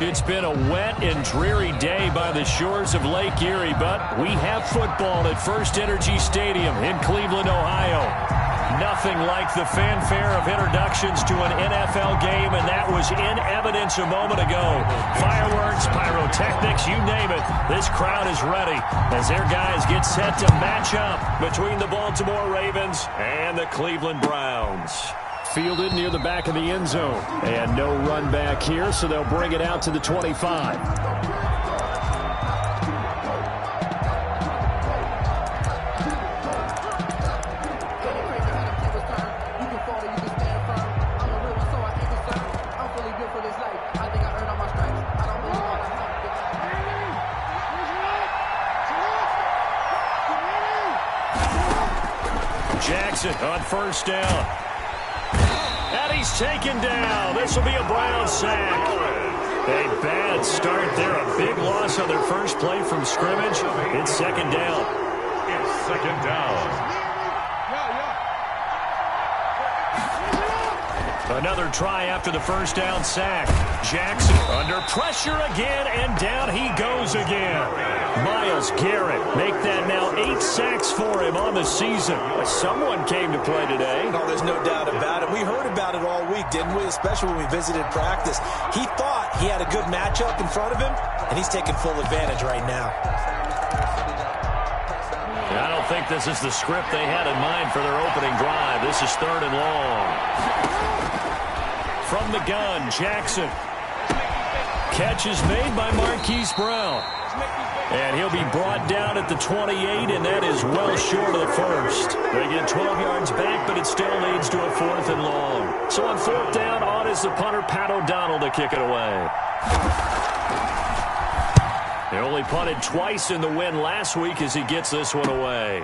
It's been a wet and dreary day by the shores of Lake Erie, but we have football at First Energy Stadium in Cleveland, Ohio. Nothing like the fanfare of introductions to an NFL game, and that was in evidence a moment ago. Fireworks, pyrotechnics, you name it. This crowd is ready as their guys get set to match up between the Baltimore Ravens and the Cleveland Browns. Fielded near the back of the end zone. And no run back here, so they'll bring it out to the 25. Jackson on first down. And he's taken down. This will be a Brown sack. A bad start there. A big loss on their first play from scrimmage. It's second down. It's second down. Another try after the first down sack. Jackson under pressure again, and down he goes again. Myles Garrett make that now 8 sacks for him on the season. Someone came to play today. Oh, there's no doubt about it. We heard about it all week, didn't we? Especially when we visited practice. He thought he had a good matchup in front of him, and he's taking full advantage right now. I don't think this is the script they had in mind for their opening drive. This is third and long. From the gun, Jackson. Catch is made by Marquise Brown. And he'll be brought down at the 28, and that is well short of the first. They get 12 yards back, but it still leads to a fourth and long. So on fourth down, on is the punter, Pat O'Donnell, to kick it away. They only punted twice in the win last week as he gets this one away.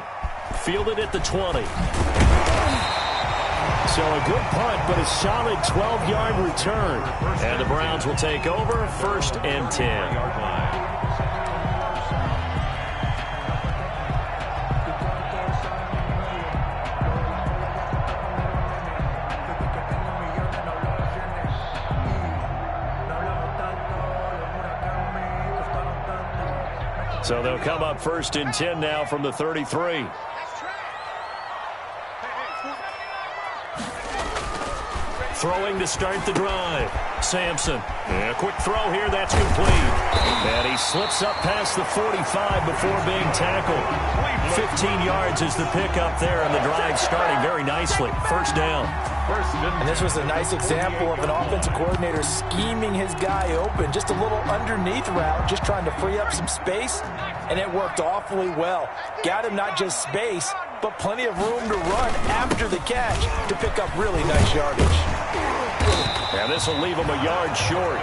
Fielded at the 20. So a good punt, but a solid 12-yard return. And the Browns will take over first and 10. So they'll come up first and 10 now from the 33. Throwing to start the drive. Sampson. And a quick throw here. That's complete. And he slips up past the 45 before being tackled. 15 yards is the pickup there, and the drive starting very nicely. First down. And this was a nice example of an offensive coordinator scheming his guy open. Just a little underneath route, just trying to free up some space, and it worked awfully well. Got him not just space, but plenty of room to run after the catch to pick up really nice yardage. And this will leave him a yard short.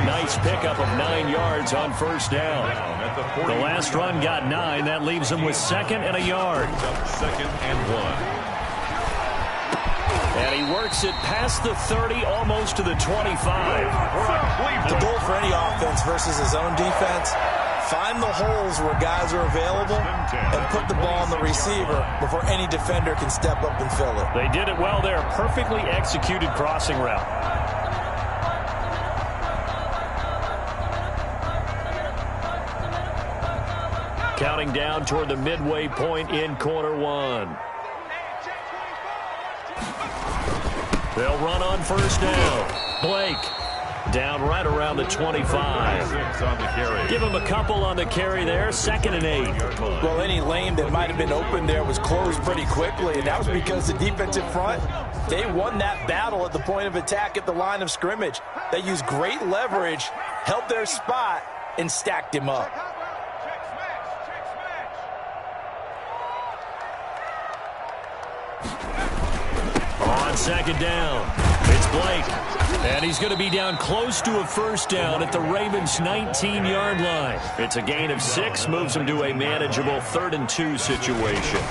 Nice pickup of 9 yards on first down. The last run got 9. That leaves him with second and a yard. Second and 1. And he works it past the 30, almost to the 25. The goal for any offense versus his own defense, find the holes where guys are available and put the ball on the receiver before any defender can step up and fill it. They did it well there. Perfectly executed crossing route. Counting down toward the midway point in quarter one. They'll run on first down. Blake down right around the 25. Give him a couple on the carry there. Second and 8. Well, any lane that might have been open there was closed pretty quickly, and that was because the defensive front, they won that battle at the point of attack at the line of scrimmage. They used great leverage, held their spot, and stacked him up. On second down, it's Blake. And he's going to be down close to a first down at the Ravens' 19-yard line. It's a gain of 6, moves him to a manageable 3rd and 2 situation.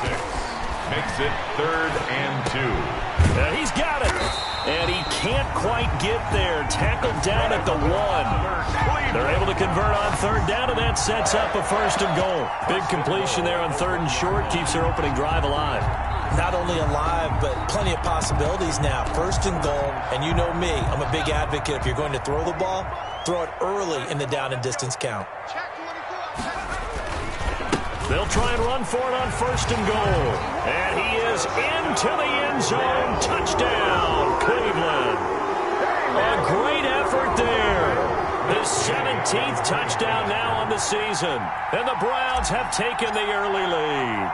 Makes it 3rd and 2. He's got it. And he can't quite get there. Tackled down at the 1. They're able to convert on third down, and that sets up a first and goal. Big completion there on 3rd and short. Keeps their opening drive alive. Not only alive, but plenty of possibilities now. 1st and goal, and you know me, I'm a big advocate. If you're going to throw the ball, Throw it early in the down and distance count. They'll try and run for it on 1st and goal. And he is into the end zone. Touchdown, Cleveland. A great effort there. His 17th touchdown now on the season. And the Browns have taken the early lead.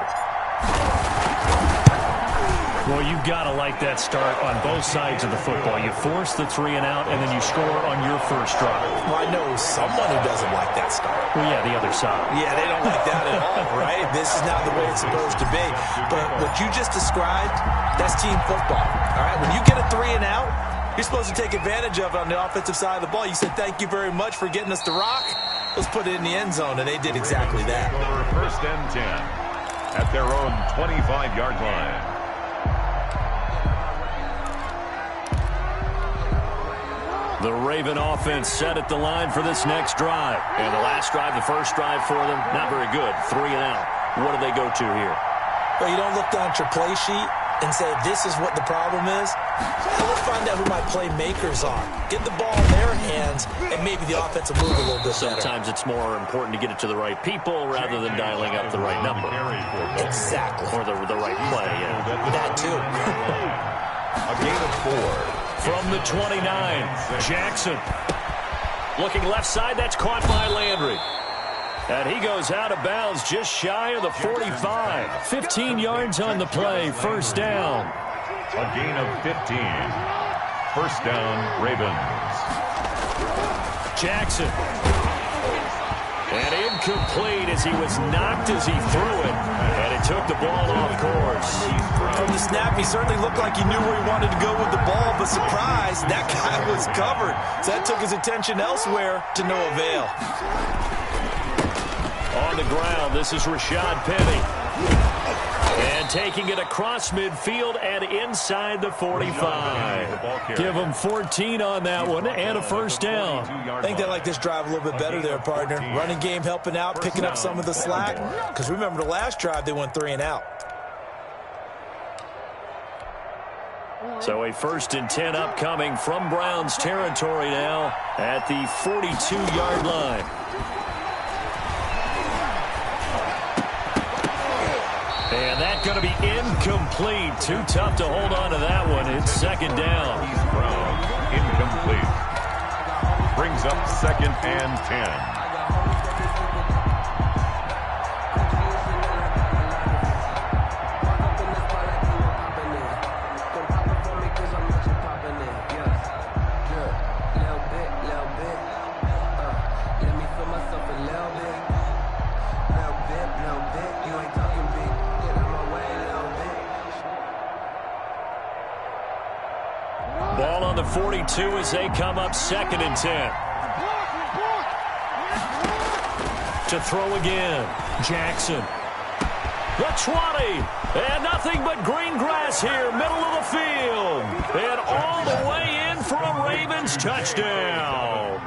Well, you've got to like that start on both sides of the football. You force the 3 and out, and then you score on your first drive. Well, I know someone who doesn't like that start. Well, yeah, the other side. Yeah, they don't like that at all, right? This is not the way it's supposed to be. But what you just described, that's team football, all right? When you get a 3 and out, you're supposed to take advantage of it on the offensive side of the ball. You said, thank you very much for getting us the rock. Let's put it in the end zone, and they did exactly that. 1st and 10 at their own 25-yard line. The Raven offense set at the line for this next drive. And the last drive, the first drive for them, not very good. 3 and out. What do they go to here? Well, you don't look down at your play sheet and say, this is what the problem is. Let's find out who my playmakers are. Get the ball in their hands, and maybe the offense will move a little bit better. Sometimes it's more important to get it to the right people rather than dialing up the right number. Exactly. Or the right play, yeah. That too. A gain of 4. From the 29, Jackson. Looking left side, that's caught by Landry. And he goes out of bounds just shy of the 45. 15 yards on the play, 1st down. A gain of 15. 1st down, Ravens. Jackson. And incomplete as he was knocked as he threw it. And it took the ball off course. From the snap, he certainly looked like he knew where he wanted to go with the ball, but surprise, that guy was covered. So that took his attention elsewhere to no avail. On the ground, this is Rashad Penny. And taking it across midfield and inside the 45. Give him 14 on that one and a 1st down. I think they like this drive a little bit better there, partner. Running game helping out, picking up some of the slack. Because remember, the last drive, they went 3 and out. So a 1st and 10 upcoming from Browns territory now at the 42-yard line. And that's going to be incomplete. Too tough to hold on to that one. It's 2nd down. Brown, incomplete. Brings up 2nd and 10. Ball on the 42 as they come up 2nd and 10. To throw again. Jackson. The 20. And nothing but green grass here, middle of the field. And all the way in for a Ravens touchdown.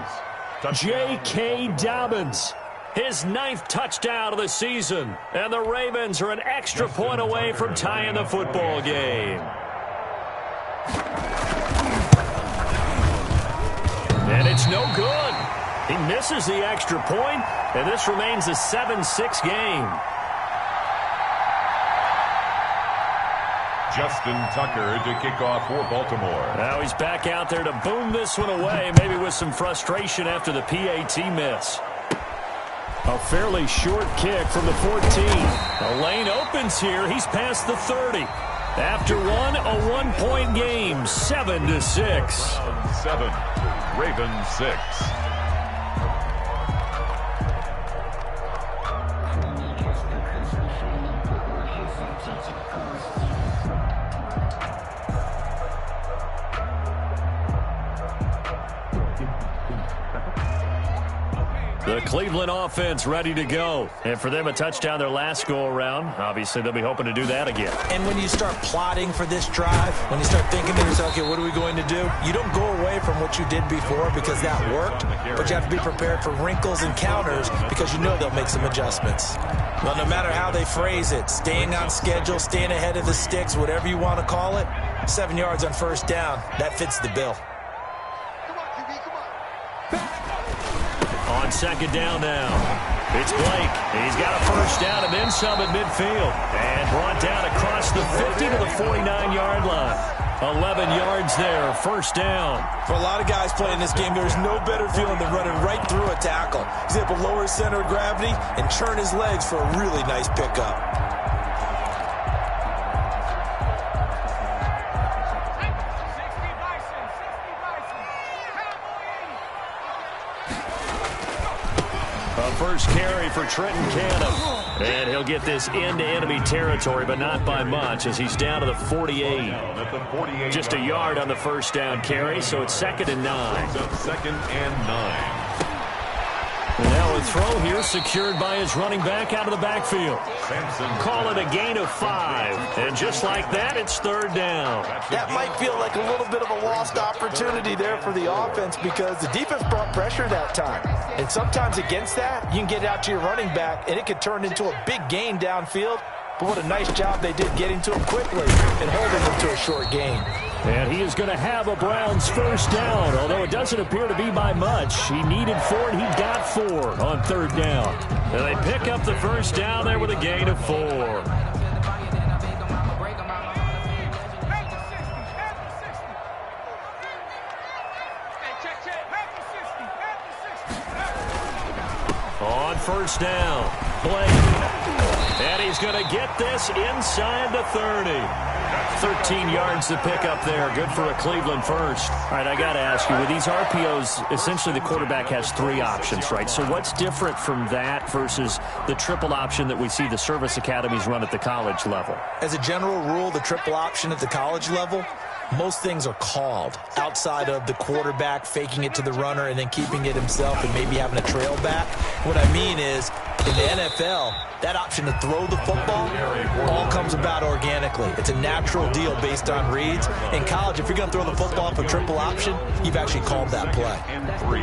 J.K. Dobbins. His 9th touchdown of the season. And the Ravens are an extra point away from tying the football game. And it's no good. He misses the extra point, and this remains a 7-6 game. Justin Tucker to kick off for Baltimore. Now he's back out there to boom this one away, maybe with some frustration after the PAT miss. A fairly short kick from the 14. The lane opens here. He's past the 30. After one, a 1-point game, 7-6. 7, Ravens 6. The Cleveland offense ready to go. And for them, a touchdown their last go-around. Obviously, they'll be hoping to do that again. And when you start plotting for this drive, when you start thinking to yourself, okay, what are we going to do? You don't go away from what you did before because that worked, but you have to be prepared for wrinkles and counters because you know they'll make some adjustments. Well, no matter how they phrase it, staying on schedule, staying ahead of the sticks, whatever you want to call it, 7 yards on 1st down, that fits the bill. second down now. It's Blake. He's got a first down and then some at midfield. And brought down across the 50 to the 49-yard line. 11 yards there, first down. For a lot of guys playing this game, there's no better feeling than running right through a tackle. He's able to lower his center of gravity and churn his legs for a really nice pickup. First carry for Trenton Canham. And he'll get this into enemy territory, but not by much, as he's down to the 48. Just a yard on the first down carry, so it's 2nd and 9. Second and 9. And now a throw here secured by his running back out of the backfield. Call it a gain of 5. And just like that, it's 3rd down. That might feel like a little bit of a lost opportunity there for the offense because the defense brought pressure that time. And sometimes against that, you can get out to your running back, and it could turn into a big gain downfield. But what a nice job they did getting to him quickly and holding him to a short gain. And he is going to have a Browns first down, although it doesn't appear to be by much. He needed 4, and he got 4 on 3rd down. And they pick up the first down there with a gain of 4. On first down, Blake. And he's going to get this inside the 30. 13 yards to pick up there. Good for a Cleveland first. All right, I got to ask you, with these RPOs, essentially the quarterback has 3 options, right? So what's different from that versus the triple option that we see the service academies run at the college level? As a general rule, the triple option at the college level, most things are called outside of the quarterback faking it to the runner and then keeping it himself and maybe having a trail back. What I mean is, in the NFL, that option to throw the football all comes about organically. It's a natural deal based on reads. In college, if you're going to throw the football off a triple option, you've actually called that play. And 3.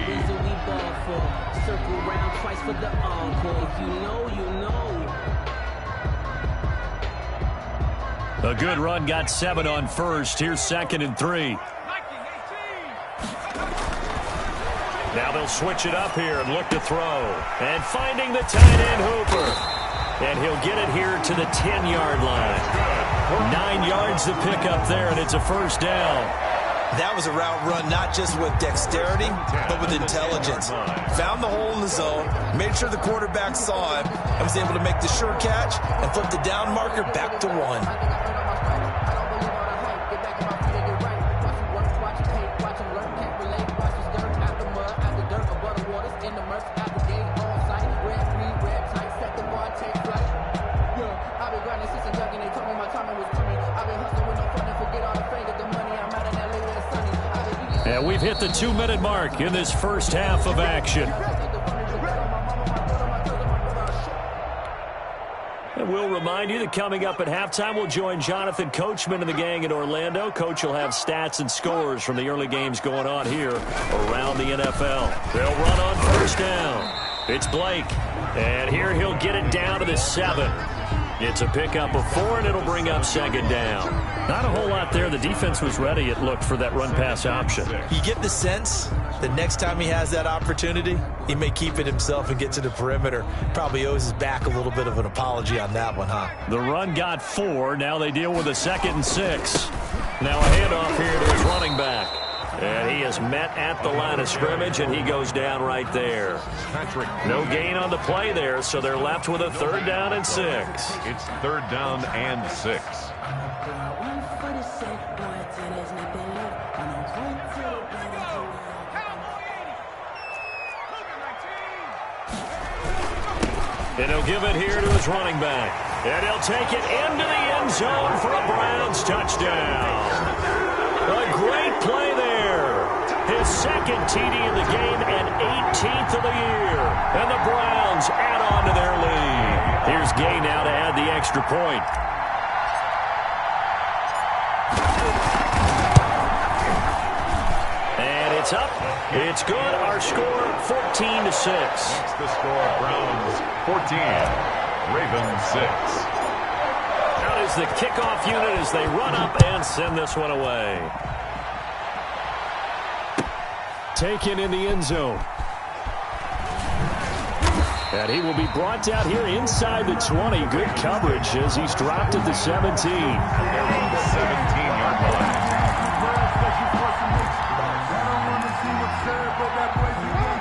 A good run, got 7 on first. Here's 2nd and 3. Now they'll switch it up here and look to throw. And finding the tight end Hooper. And he'll get it here to the 10-yard line. 9 yards to pick up there, and it's a first down. That was a route run not just with dexterity, but with intelligence. Found the hole in the zone, made sure the quarterback saw him, and was able to make the sure catch and flip the down marker back to 1. And we've hit the 2-minute mark in this first half of action. And we'll remind you that coming up at halftime, we'll join Jonathan Coachman and the gang in Orlando. Coach will have stats and scores from the early games going on here around the NFL. They'll run on first down. It's Blake. And here he'll get it down to the 7. It's a pickup of 4, and it'll bring up 2nd down. Not a whole lot there. The defense was ready, it looked, for that run-pass option. You get the sense that next time he has that opportunity, he may keep it himself and get to the perimeter. Probably owes his back a little bit of an apology on that one, huh? The run got 4. Now they deal with a 2nd and 6. Now a handoff here to his running back. And he is met at the line of scrimmage, and he goes down right there. No gain on the play there, so they're left with a 3rd down and 6. It's 3rd down and 6. And he'll give it here to his running back. And he'll take it into the end zone for a Browns touchdown. A great play there. His 2nd TD of the game and 18th of the year. And the Browns add on to their lead. Here's Gay now to add the extra point. And it's up. It's good. Our score 14-6. That's the score. Browns 14. Ravens 6. Out is the kickoff unit as they run up and send this one away. Taken in the end zone. And he will be brought down here inside the 20. Good coverage as he's dropped at the 17. 17-yard line.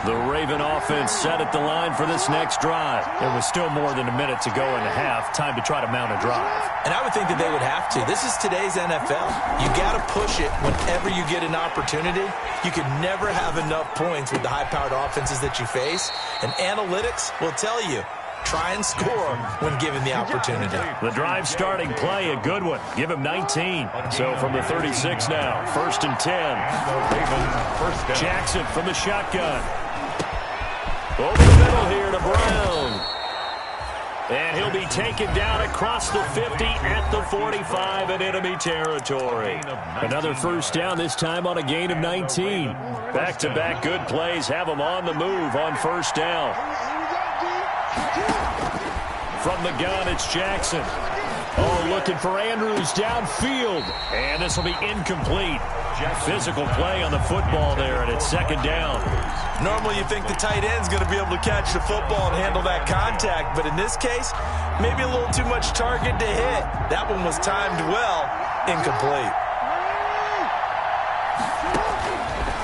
The Raven offense set at the line for this next drive. There was still more than a minute to go in the half. Time to try to mount a drive. And I would think that they would have to. This is today's NFL. You got to push it whenever you get an opportunity. You can never have enough points with the high-powered offenses that you face. And analytics will tell you, try and score when given the opportunity. The drive starting play, a good one. Give him 19. So from the 36 now, 1st and 10. Jackson from the shotgun. Over the middle here to Brown. And he'll be taken down across the 50 at the 45 in enemy territory. Another first down, this time on a gain of 19. Back-to-back good plays have them on the move on first down. From the gun, it's Jackson. Oh, looking for Andrews downfield. And this will be incomplete. Physical play on the football there, and it's second down. Normally you think the tight end's going to be able to catch the football and handle that contact, but in this case, maybe a little too much target to hit. That one was timed well, incomplete.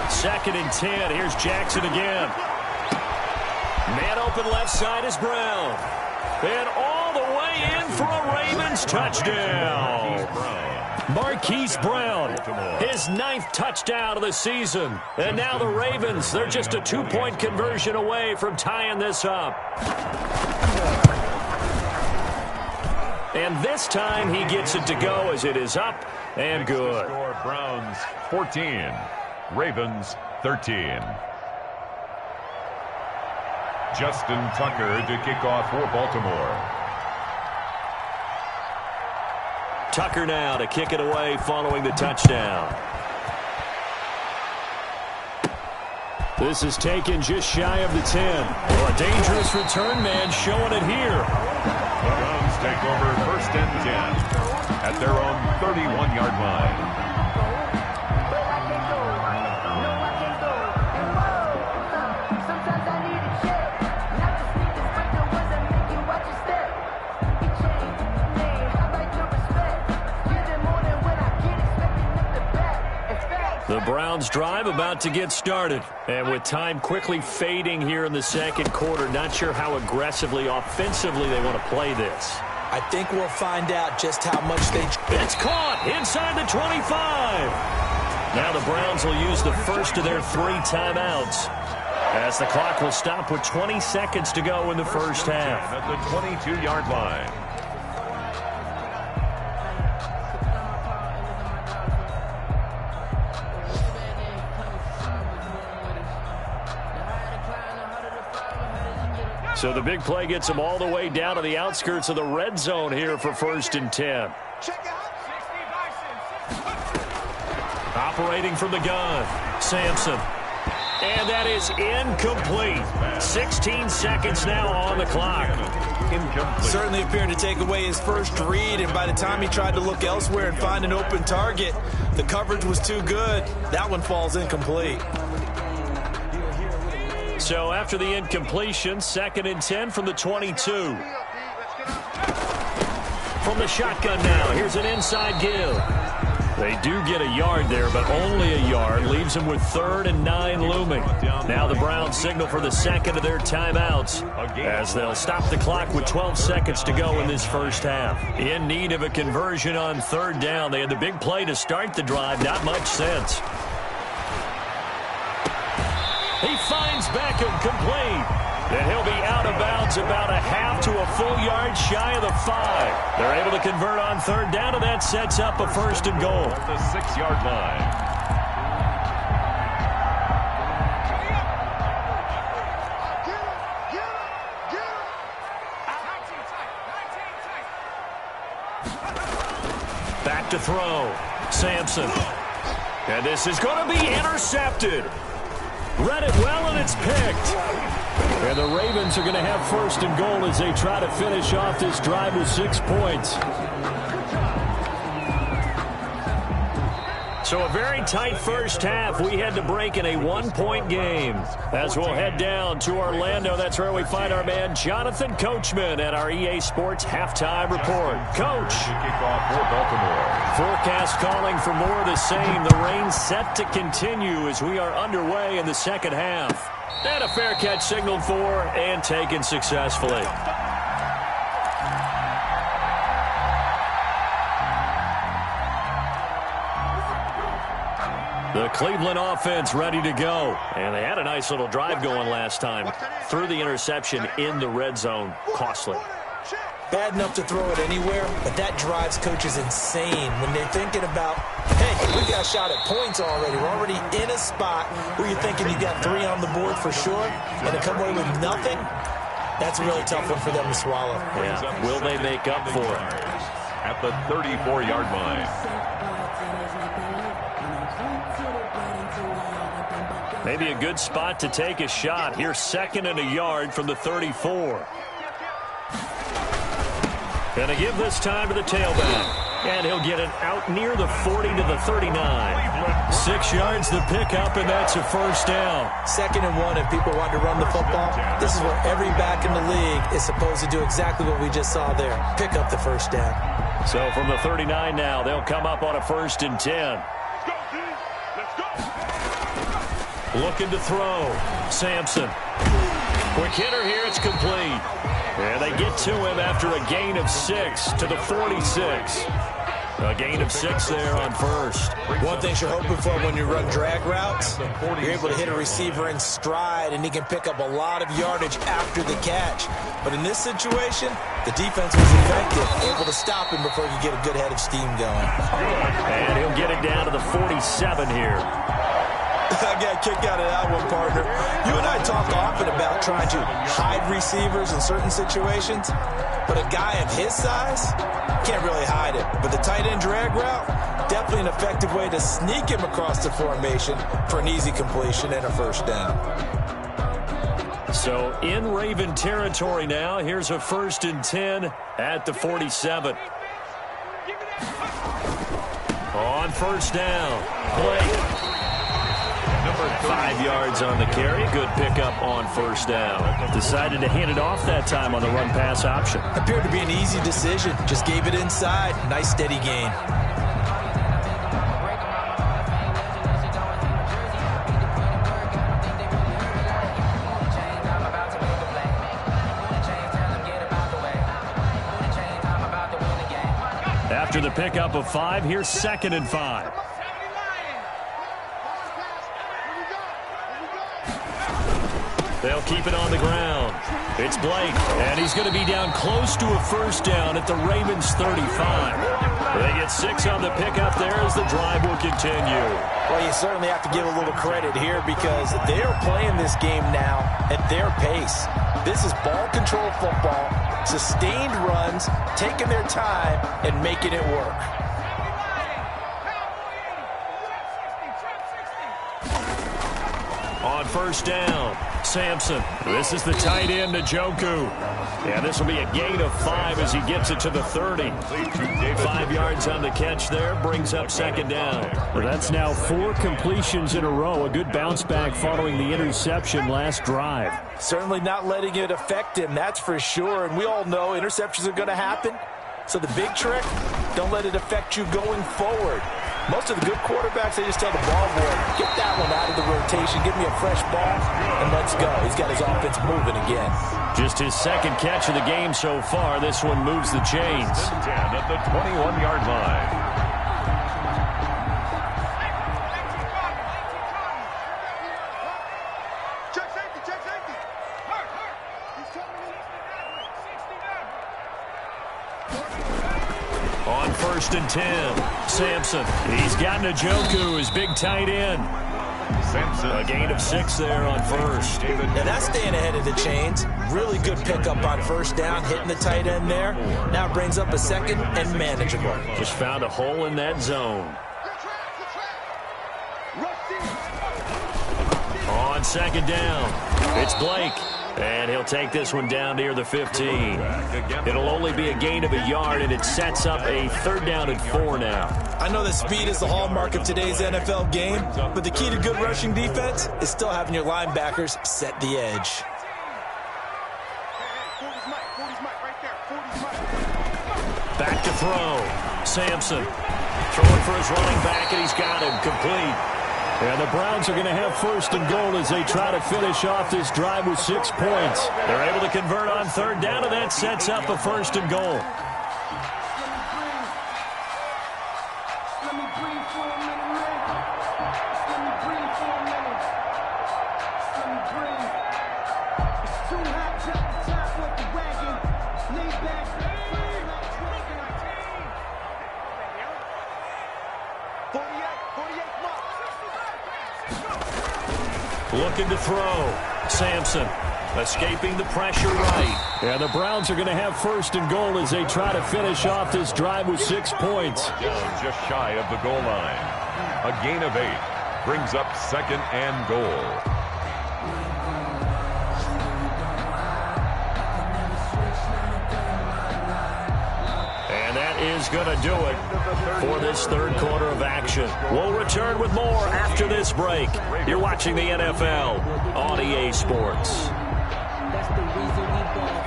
2nd and 10, here's Jackson again. Man open left side is Brown. And all the way in for a Ravens touchdown. Marquise Brown, his 9th touchdown of the season. And now the Ravens, they're just a 2-point conversion away from tying this up. And this time he gets it to go as it is up and good. Browns 14, Ravens 13. Justin Tucker to kick off for Baltimore. Tucker now to kick it away following the touchdown. This is taken just shy of the 10. Well, a dangerous return man showing it here. The Browns take over 1st and 10 at their own 31-yard line. The Browns drive about to get started. And with time quickly fading here in the second quarter, not sure how aggressively, offensively they want to play this. I think we'll find out just how much they... It's caught inside the 25. Now the Browns will use the first of their 3 timeouts, as the clock will stop with 20 seconds to go in the first half. At the 22-yard line. So the big play gets them all the way down to the outskirts of the red zone here for 1st and 10. Operating from the gun, Sampson. And that is incomplete. 16 seconds now on the clock. Incomplete. Certainly appeared to take away his first read, and by the time he tried to look elsewhere and find an open target, the coverage was too good. That one falls incomplete. So after the incompletion, 2nd and 10 from the 22. From the shotgun now, here's an inside give. They do get a yard there, but only a yard. Leaves them with 3rd and 9 looming. Now the Browns signal for the second of their timeouts, as they'll stop the clock with 12 seconds to go in this first half. In need of a conversion on 3rd down. They had the big play to start the drive. Not much sense. He finds Beckham complete. And he'll be out of bounds about a half to a full yard shy of the 5. They're able to convert on 3rd down, and that sets up a 1st and goal. At the 6-yard line. Back to throw. Sampson. And this is going to be intercepted. Read it well, and it's picked. And the Ravens are going to have 1st and goal as they try to finish off this drive with 6 points. So a very tight first half. We had to break in a one-point game. As we'll head down to Orlando, that's where we find our man Jonathan Coachman at our EA Sports Halftime Report. Coach. Kickoff for Baltimore. Forecast calling for more of the same. The rain set to continue as we are underway in the second half. And a fair catch signaled for and taken successfully. The Cleveland offense ready to go. And they had a nice little drive going last time. Threw the interception in the red zone. Costly. Bad enough to throw it anywhere, but that drives coaches insane when they're thinking about, hey, we got a shot at points already. We're already in a spot where you're thinking you got 3 on the board for sure, and to come away with nothing, that's a really tough one for them to swallow. Yeah. Will they make up for it? At the 34-yard line. Maybe a good spot to take a shot. Here's 2nd and a yard from the 34. Going to give this time to the tailback. And he'll get it out near the 40 to the 39. 6 yards the pickup, and that's a first down. 2nd and 1, if people want to run the football, this is where every back in the league is supposed to do exactly what we just saw there. Pick up the first down. So from the 39 now, they'll come up on a 1st and 10. Looking to throw. Sampson. Quick hitter here. It's complete. And they get to him after a gain of 6 to the 46. A gain of 6 there on first. One thing you're hoping for when you run drag routes, you're able to hit a receiver in stride, and he can pick up a lot of yardage after the catch. But in this situation, the defense was effective, able to stop him before you get a good head of steam going. And he'll get it down to the 47 here. I got a kick out of that one, partner. You and I talk often about trying to hide receivers in certain situations, but a guy of his size can't really hide it. But the tight end drag route, definitely an effective way to sneak him across the formation for an easy completion and a first down. So in Raven territory now, here's a 1st and 10 at the 47. On first down, Blake. 5 yards on the carry. Good pickup on first down. Decided to hand it off that time on the run-pass option. Appeared to be an easy decision. Just gave it inside. Nice steady gain. After the pickup of 5, here's 2nd and 5. They'll keep it on the ground. It's Blake, and he's going to be down close to a first down at the Ravens 35. They get 6 on the pickup there as the drive will continue. Well, you certainly have to give a little credit here because they are playing this game now at their pace. This is ball control football, sustained runs, taking their time, and making it work. On first down, Sampson. This is the tight end, Njoku. Yeah, this will be a gain of 5 as he gets it to the 30. 5 yards on the catch there, brings up 2nd down. Well, that's now 4 completions in a row. A good bounce back following the interception last drive. Certainly not letting it affect him, that's for sure. And we all know interceptions are going to happen. So the big trick, don't let it affect you going forward. Most of the good quarterbacks, they just tell the ball boy, get that one out of the rotation, give me a fresh ball, and let's go. He's got his offense moving again. Just his 2nd catch of the game so far. This one moves the chains. At the 21-yard line. On 1st and 10, Sampson. He's got Njoku, his big tight end. Sampson. A gain of 6 there on first. Now that's staying ahead of the chains. Really good pickup on first down, hitting the tight end there. Now brings up a 2nd and manageable. Just found a hole in that zone. On 2nd down, it's Blake. And he'll take this one down near the 15. It'll only be a gain of a yard, and it sets up a 3rd down and 4 now. I know that speed is the hallmark of today's NFL game, but the key to good rushing defense is still having your linebackers set the edge. Back to throw. Sampson throwing for his running back, and he's got him complete. And the Browns are going to have 1st and goal as they try to finish off this drive with 6 points. They're able to convert on 3rd down, and that sets up a 1st and goal. Looking to throw. Sampson escaping the pressure right. And the Browns are going to have 1st and goal as they try to finish off this drive with 6 points. Down just shy of the goal line. A gain of 8 brings up 2nd and goal. And that is going to do it for this 3rd quarter of action. We'll return with more after this break. You're watching the NFL on EA Sports.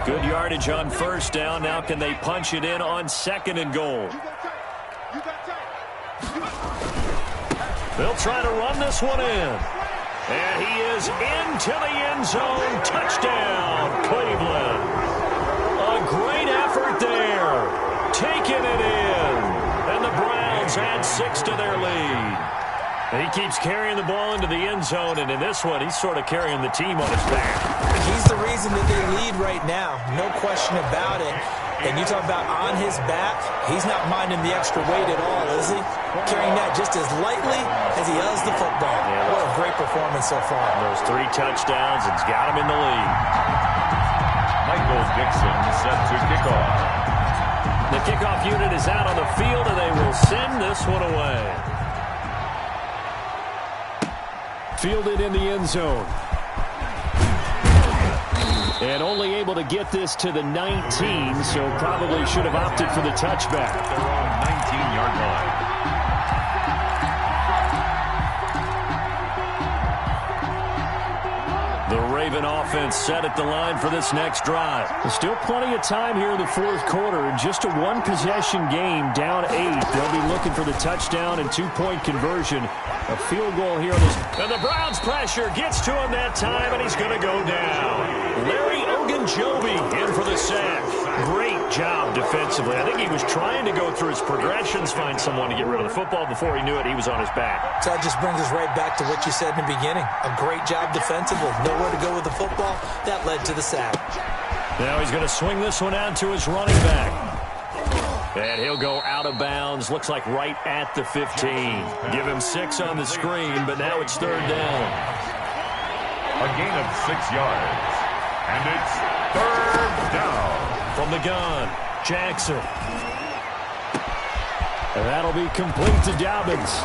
Good yardage on 1st down. Now can they punch it in on 2nd and goal? They'll try to run this one in. And he is into the end zone. Touchdown, Cleveland. A great effort there. Taking it in. And the Browns add 6 to their lead. And he keeps carrying the ball into the end zone, and in this one, he's sort of carrying the team on his back. He's the reason that they lead right now. No question about it. And you talk about on his back, he's not minding the extra weight at all, is he? Carrying that just as lightly as he does the football. Yeah, what a great performance so far. Those 3 touchdowns, it's got him in the lead. Michael Dixon set to kick off. The kickoff unit is out on the field, and they will send this one away. Fielded in the end zone. And only able to get this to the 19, so probably should have opted for the touchback. They're on 19-yard line. The Raven offense set at the line for this next drive. There's still plenty of time here in the 4th quarter. Just a 1-possession game, down 8. They'll be looking for the touchdown and 2-point conversion. A field goal here on this. And the Browns pressure gets to him that time, and he's going to go down. Larry Ogunjobi in for the sack. Great job defensively. I think he was trying to go through his progressions, find someone to get rid of the football. Before he knew it, he was on his back. So that just brings us right back to what you said in the beginning. A great job defensively. Nowhere to go with the football. That led to the sack. Now he's going to swing this one out to his running back. And he'll go out of bounds. Looks like right at the 15. Give him 6 on the screen, but now it's 3rd down. A gain of 6 yards. And it's 3rd down. From the gun, Jackson. And that'll be complete to Dobbins.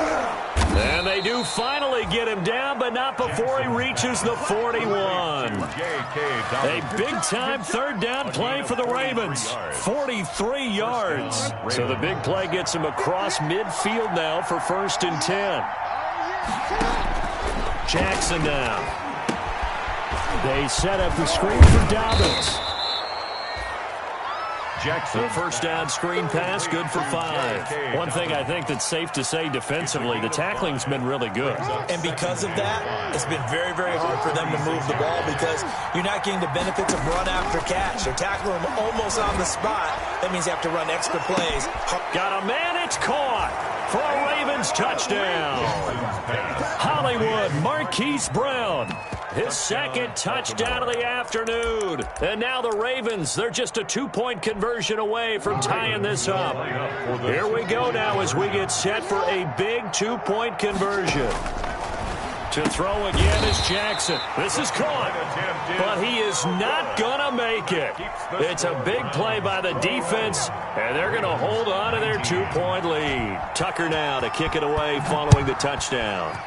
And they do finally get him down, but not before he reaches the 41. A big-time 3rd down play for the Ravens. 43 yards. So the big play gets him across midfield now for 1st and 10. Jackson now. They set up the screen for Dobbins. Jackson. The 1st down screen pass, good for 5. One thing I think that's safe to say defensively, the tackling's been really good. And because of that, it's been very, very hard for them to move the ball because you're not getting the benefits of run after catch. They're tackling them almost on the spot. That means you have to run extra plays. Got a man, it's caught for a Ravens touchdown. Hollywood, Marquise Brown. His 2nd touchdown of the afternoon. And now the Ravens, they're just a 2-point conversion away from tying this up. Here we go now as we get set for a big 2-point conversion. To throw again is Jackson. This is caught, but he is not going to make it. It's a big play by the defense, and they're going to hold on to their 2-point lead. Tucker now to kick it away following the touchdown.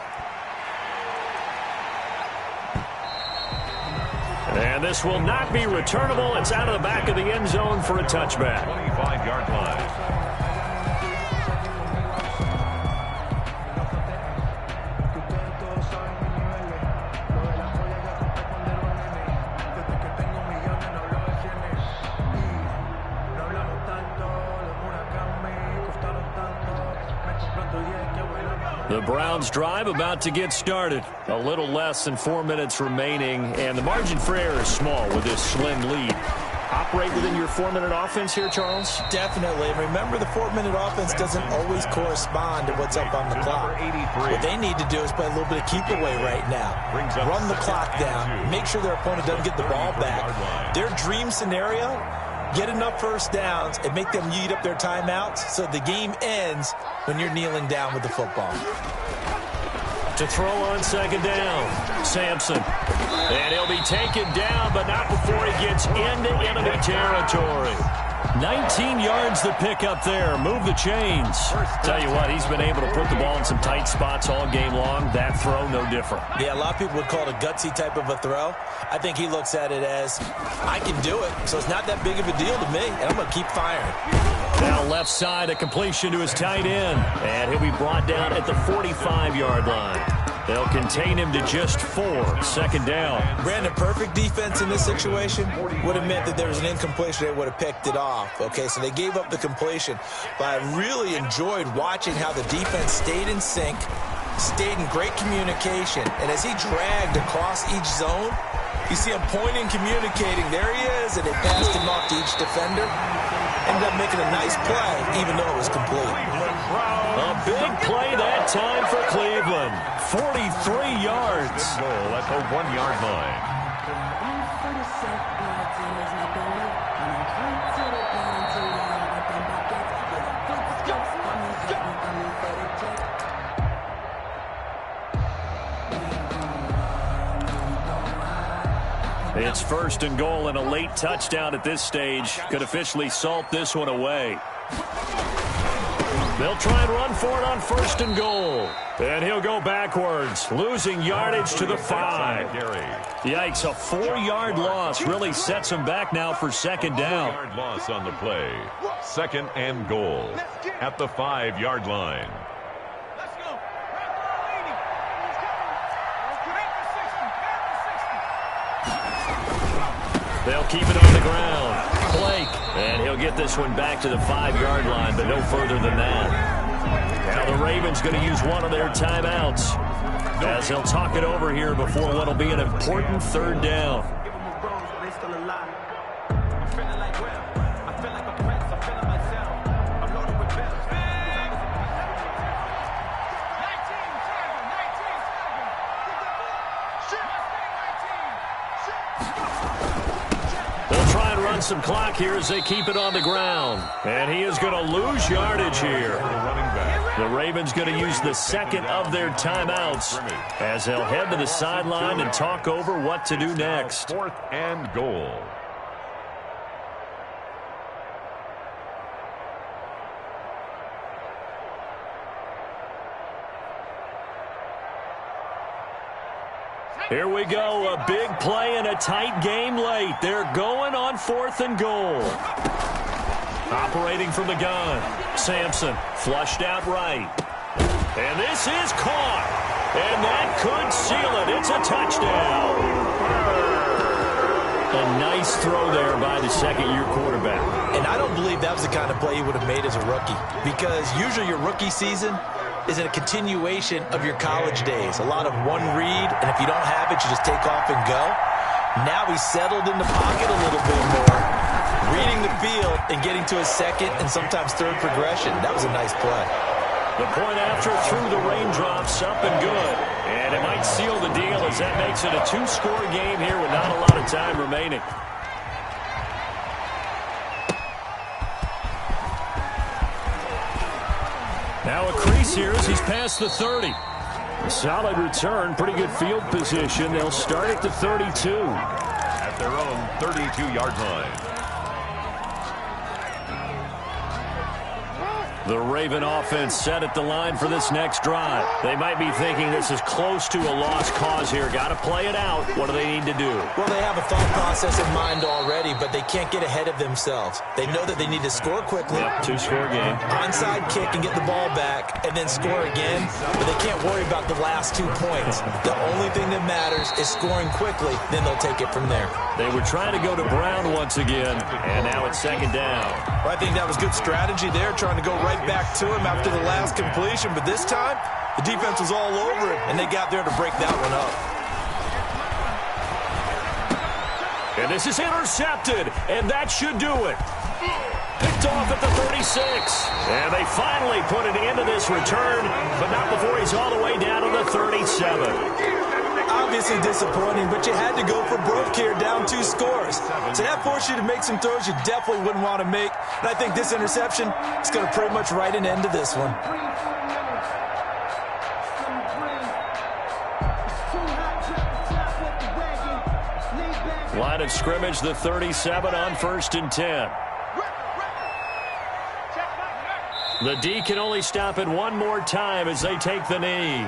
And this will not be returnable. It's out of the back of the end zone for a touchback. 25-yard line. The Browns drive about to get started. A little less than 4 minutes remaining, and the margin for error is small with this slim lead. Operate within your 4-minute offense here, Charles? Definitely. And remember, the 4-minute offense doesn't always correspond to what's up on the clock. What they need to do is play a little bit of keep away right now. Run the clock down. Make sure their opponent doesn't get the ball back. Their dream scenario, get enough first downs and make them eat up their timeouts so the game ends when you're kneeling down with the football. To throw on second down, Sampson. And he'll be taken down, but not before he gets into enemy territory. 19 yards to pick up there. Move the chains. Tell you what, he's been able to put the ball in some tight spots all game long. That throw, no different. Yeah, a lot of people would call it a gutsy type of a throw. I think he looks at it as, I can do it, so it's not that big of a deal to me, and I'm going to keep firing. Now left side, a completion to his tight end. And he'll be brought down at the 45-yard line. They'll contain him to just 4. Second down. Brandon, perfect defense in this situation would have meant that there was an incompletion. They would have picked it off. Okay, so they gave up the completion. But I really enjoyed watching how the defense stayed in sync, stayed in great communication. And as he dragged across each zone, you see him pointing, communicating. There he is, and they passed him off to each defender. Ended up making a nice play, even though it was complete. A big play that time for Cleveland. 43 yards. Goal at the 1-yard line. It's first and goal, and a late touchdown at this stage could officially salt this one away. They'll try and run for it on first and goal. And he'll go backwards, losing yardage to the 5. Yikes, a 4-yard loss really sets him back now for second down. 4-yard loss on the play. Second and goal at the 5-yard line. They'll keep it on the ground. Blake, and he'll get this one back to the 5-yard line, but no further than that. Now the Ravens going to use one of their timeouts as they'll talk it over here before what will be an important third down. Some clock here as they keep it on the ground. And he is going to lose yardage here. The Ravens going to use the second of their timeouts as they'll head to the sideline and talk over what to do next. 4th and goal. Here we go, a big play and a tight game late. They're going on 4th and goal. Operating from the gun, Sampson flushed out right. And this is caught. And that could seal it. It's a touchdown. A nice throw there by the second-year quarterback. And I don't believe that was the kind of play he would have made as a rookie, because usually your rookie season is a continuation of your college days. A lot of one read, and if you don't have it, you just take off and go. Now he's settled in the pocket a little bit more, reading the field and getting to his second and sometimes third progression. That was a nice play. The point after through the raindrops, up and good. And it might seal the deal as that makes it a 2-score game here with not a lot of time remaining. Now a crease here as he's past the 30. A solid return, pretty good field position. They'll start at the 32. At their own 32-yard line. The Raven offense set at the line for this next drive. They might be thinking this is close to a lost cause here. Got to play it out. What do they need to do? Well, they have a thought process in mind already, but they can't get ahead of themselves. They know that they need to score quickly. Yep, two-score game. Onside kick and get the ball back and then score again, but they can't worry about the last 2 points. The only thing that matters is scoring quickly, then they'll take it from there. They were trying to go to Brown once again, and now it's second down. Well, I think that was good strategy there, trying to go right back to him after the last completion, but this time, the defense was all over him, and they got there to break that one up. And this is intercepted, and that should do it. Picked off at the 36. And they finally put an end to this return, but not before he's all the way down to the 37. Obviously disappointing, but you had to go for broke here, down 2 scores. So that forced you to make some throws you definitely wouldn't want to make. And I think this interception is going to pretty much write an end to this one. Line of scrimmage, the 37 on 1st and 10. The D can only stop it one more time as they take the knee.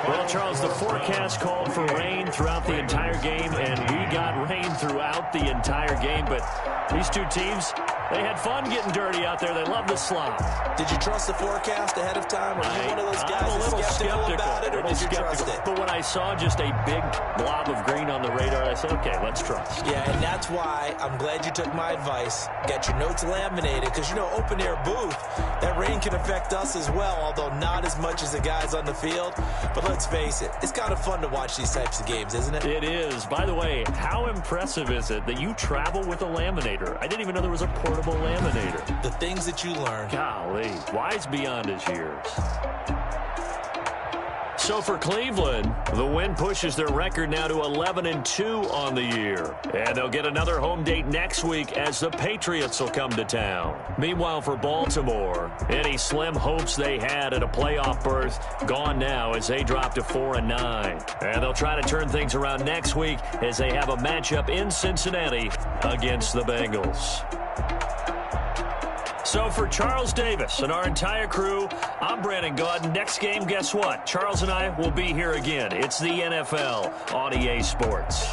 Well, Charles, the forecast called for rain throughout the entire game, and we got rain throughout the entire game. But these two teams, they had fun getting dirty out there. They love the slop. Did you trust the forecast ahead of time? Or were you one of those guys I'm a little skeptical about it, or did you trust it? But when I saw just a big blob of green on the radar, I said, okay, let's trust. Yeah, and that's why I'm glad you took my advice. Got your notes laminated, because, you know, open-air booth, that rain can affect us as well, although not as much as the guys on the field. But let's face it, it's kind of fun to watch these types of games, isn't it? It is. By the way, how impressive is it that you travel with a laminator? I didn't even know there was a portable laminator. The things that you learn. Golly, wise beyond his years. So for Cleveland, the win pushes their record now to 11-2 on the year. And they'll get another home date next week as the Patriots will come to town. Meanwhile, for Baltimore, any slim hopes they had at a playoff berth gone now as they drop to 4-9. And they'll try to turn things around next week as they have a matchup in Cincinnati against the Bengals. So for Charles Davis and our entire crew, I'm Brandon Gaudin. Next game, guess what? Charles and I will be here again. It's the NFL on EA Sports.